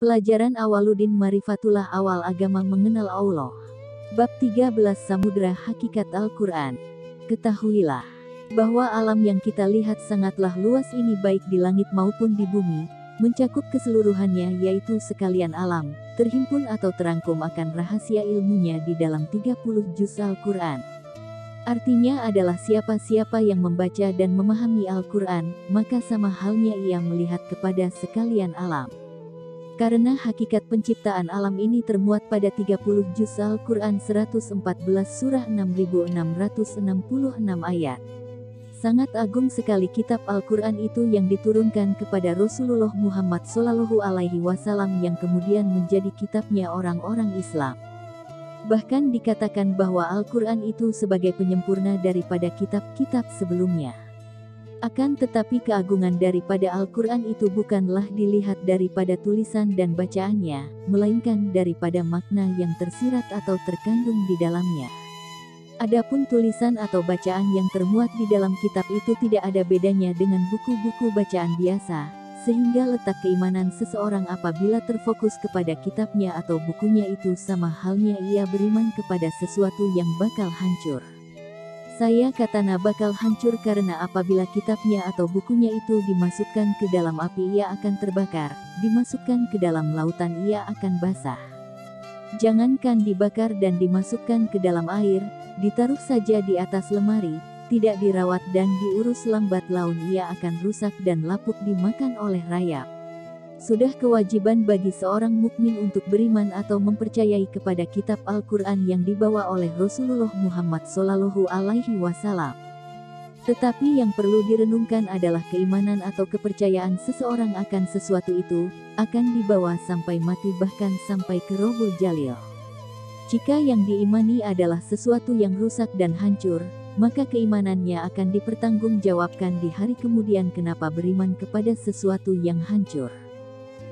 Pelajaran Awaluddin Marifatullah Awal Agama Mengenal Allah. Bab 13 Samudra Hakikat Al-Quran. Ketahuilah bahwa alam yang kita lihat sangatlah luas ini, baik di langit maupun di bumi, mencakup keseluruhannya, yaitu sekalian alam, terhimpun atau terangkum akan rahasia ilmunya di dalam 30 juz Al-Quran. Artinya adalah siapa-siapa yang membaca dan memahami Al-Quran, maka sama halnya ia melihat kepada sekalian alam. Karena hakikat penciptaan alam ini termuat pada 30 juz Al-Quran 114 surah 6666 ayat. Sangat agung sekali kitab Al-Quran itu yang diturunkan kepada Rasulullah Muhammad SAW yang kemudian menjadi kitabnya orang-orang Islam. Bahkan dikatakan bahwa Al-Quran itu sebagai penyempurna daripada kitab-kitab sebelumnya. Akan tetapi keagungan daripada Al-Quran itu bukanlah dilihat daripada tulisan dan bacaannya, melainkan daripada makna yang tersirat atau terkandung di dalamnya. Adapun tulisan atau bacaan yang termuat di dalam kitab itu tidak ada bedanya dengan buku-buku bacaan biasa, sehingga letak keimanan seseorang apabila terfokus kepada kitabnya atau bukunya itu sama halnya ia beriman kepada sesuatu yang bakal hancur. Saya katana bakal hancur karena apabila kitabnya atau bukunya itu dimasukkan ke dalam api ia akan terbakar, dimasukkan ke dalam lautan ia akan basah. Jangankan dibakar dan dimasukkan ke dalam air, ditaruh saja di atas lemari, tidak dirawat dan diurus lambat laun ia akan rusak dan lapuk dimakan oleh rayap. Sudah kewajiban bagi seorang mukmin untuk beriman atau mempercayai kepada kitab Al-Quran yang dibawa oleh Rasulullah Muhammad SAW. Tetapi yang perlu direnungkan adalah keimanan atau kepercayaan seseorang akan sesuatu itu, akan dibawa sampai mati bahkan sampai ke Rabbul Jalil. Jika yang diimani adalah sesuatu yang rusak dan hancur, maka keimanannya akan dipertanggungjawabkan di hari kemudian kenapa beriman kepada sesuatu yang hancur.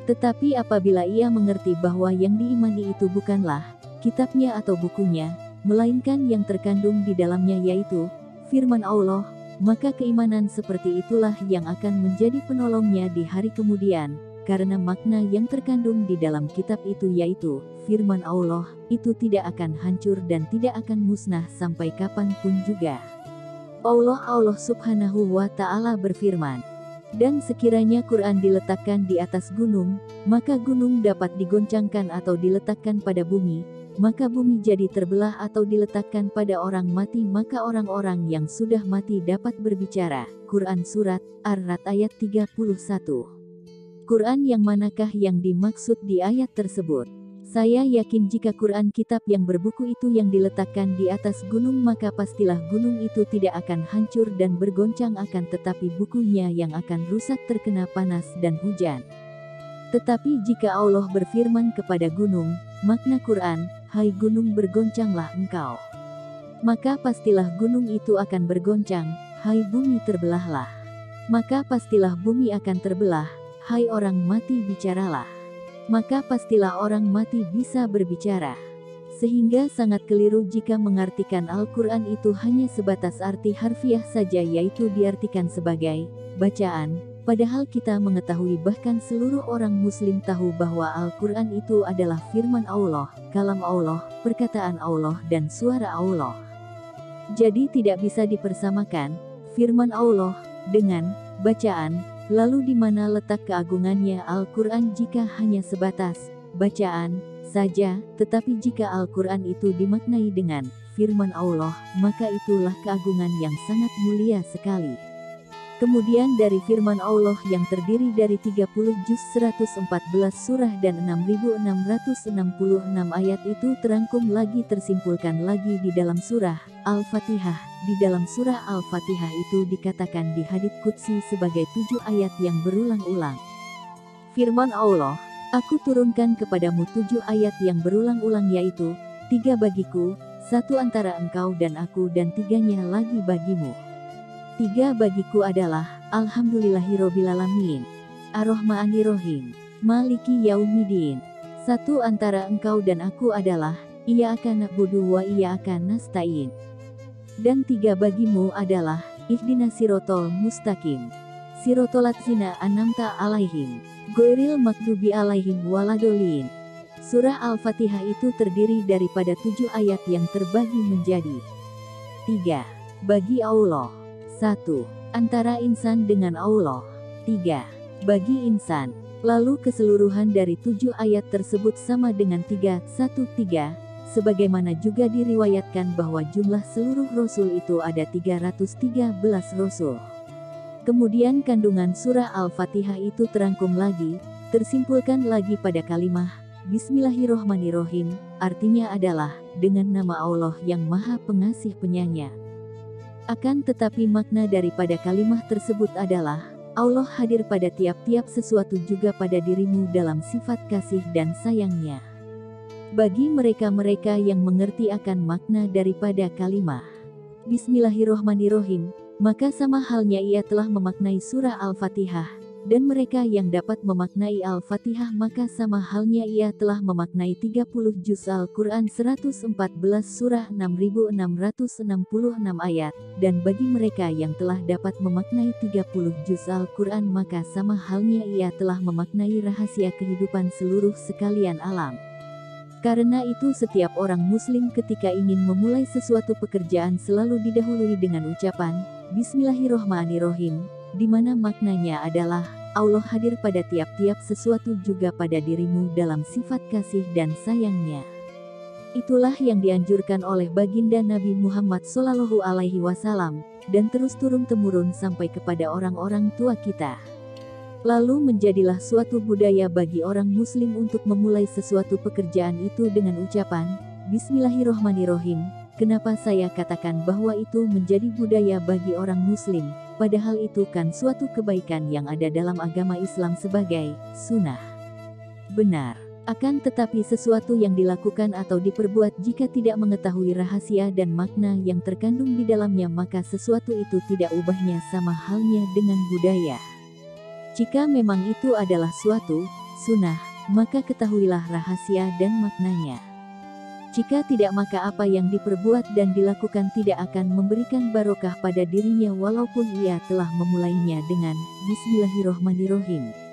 Tetapi apabila ia mengerti bahwa yang diimani itu bukanlah kitabnya atau bukunya, melainkan yang terkandung di dalamnya yaitu firman Allah, maka keimanan seperti itulah yang akan menjadi penolongnya di hari kemudian, karena makna yang terkandung di dalam kitab itu yaitu firman Allah, itu tidak akan hancur dan tidak akan musnah sampai kapanpun juga. Allah Subhanahu wa Ta'ala berfirman, dan sekiranya Quran diletakkan di atas gunung, maka gunung dapat digoncangkan, atau diletakkan pada bumi, maka bumi jadi terbelah, atau diletakkan pada orang mati maka orang-orang yang sudah mati dapat berbicara. Quran Surat Ar-Ra'd ayat 31. Quran yang manakah yang dimaksud di ayat tersebut? Saya yakin jika Quran kitab yang berbuku itu yang diletakkan di atas gunung maka pastilah gunung itu tidak akan hancur dan bergoncang, akan tetapi bukunya yang akan rusak terkena panas dan hujan. Tetapi jika Allah berfirman kepada gunung, makna Quran, hai gunung bergoncanglah engkau, maka pastilah gunung itu akan bergoncang. Hai bumi terbelahlah, maka pastilah bumi akan terbelah. Hai orang mati bicaralah, maka pastilah orang mati bisa berbicara. Sehingga sangat keliru jika mengartikan Al-Quran itu hanya sebatas arti harfiah saja, yaitu diartikan sebagai bacaan, padahal kita mengetahui, bahkan seluruh orang muslim tahu bahwa Al-Quran itu adalah firman Allah, kalam Allah, perkataan Allah dan suara Allah. Jadi tidak bisa dipersamakan firman Allah dengan bacaan. Lalu di mana letak keagungannya Al-Quran jika hanya sebatas bacaan saja? Tetapi jika Al-Quran itu dimaknai dengan firman Allah, maka itulah keagungan yang sangat mulia sekali. Kemudian dari firman Allah yang terdiri dari 30 juz 114 surah dan 6666 ayat itu terangkum lagi, tersimpulkan lagi di dalam surah Al-Fatihah. Di dalam surah Al-Fatihah itu dikatakan di hadits qudsi sebagai 7 ayat yang berulang-ulang. Firman Allah, aku turunkan kepadamu 7 ayat yang berulang-ulang, yaitu 3 bagiku, 1 antara engkau dan aku, dan 3-nya lagi bagimu. 3 bagiku adalah Alhamdulillahirobbilalamin, Ar-Rahmanir-Rahim, Maliki Yaumiddin. 1 antara engkau dan aku adalah Iyyaka na'budu wa iyyaka nasta'in. Dan 3 bagimu adalah Ihdinas sirotol mustaqim, sirotol ladzina an'amta alaihim. Ghairil maghdubi alaihim waladhdallin. Surah Al-Fatihah itu terdiri daripada 7 ayat yang terbagi menjadi 3. Bagi Allah. 1. Antara insan dengan Allah. 3. Bagi insan. Lalu keseluruhan dari 7 ayat tersebut sama dengan 313, sebagaimana juga diriwayatkan bahwa jumlah seluruh Rasul itu ada 313 Rasul. Kemudian kandungan surah Al-Fatihah itu terangkum lagi, tersimpulkan lagi pada kalimah Bismillahirrohmanirrohim, artinya adalah, dengan nama Allah yang Maha Pengasih Penyayang. Akan tetapi makna daripada kalimah tersebut adalah, Allah hadir pada tiap-tiap sesuatu juga pada dirimu dalam sifat kasih dan sayangnya. Bagi mereka-mereka yang mengerti akan makna daripada kalimah Bismillahirrohmanirrohim, maka sama halnya ia telah memaknai surah Al-Fatihah, dan mereka yang dapat memaknai Al-Fatihah maka sama halnya ia telah memaknai 30 juz Al-Quran 114 surah 6666 ayat, dan bagi mereka yang telah dapat memaknai 30 juz Al-Quran maka sama halnya ia telah memaknai rahasia kehidupan seluruh sekalian alam. Karena itu setiap orang muslim ketika ingin memulai sesuatu pekerjaan selalu didahului dengan ucapan Bismillahirrohmanirrohim, di mana maknanya adalah, Allah hadir pada tiap-tiap sesuatu juga pada dirimu dalam sifat kasih dan sayangnya. Itulah yang dianjurkan oleh baginda Nabi Muhammad SAW, dan terus turun-temurun sampai kepada orang-orang tua kita. Lalu menjadilah suatu budaya bagi orang muslim untuk memulai sesuatu pekerjaan itu dengan ucapan, Bismillahirrohmanirrohim. Kenapa saya katakan bahwa itu menjadi budaya bagi orang muslim, padahal itu kan suatu kebaikan yang ada dalam agama Islam sebagai sunnah. Benar. Akan tetapi sesuatu yang dilakukan atau diperbuat jika tidak mengetahui rahasia dan makna yang terkandung di dalamnya maka sesuatu itu tidak ubahnya sama halnya dengan budaya. Jika memang itu adalah suatu sunnah, maka ketahuilah rahasia dan maknanya. Jika tidak maka apa yang diperbuat dan dilakukan tidak akan memberikan barokah pada dirinya walaupun ia telah memulainya dengan Bismillahirrohmanirrohim.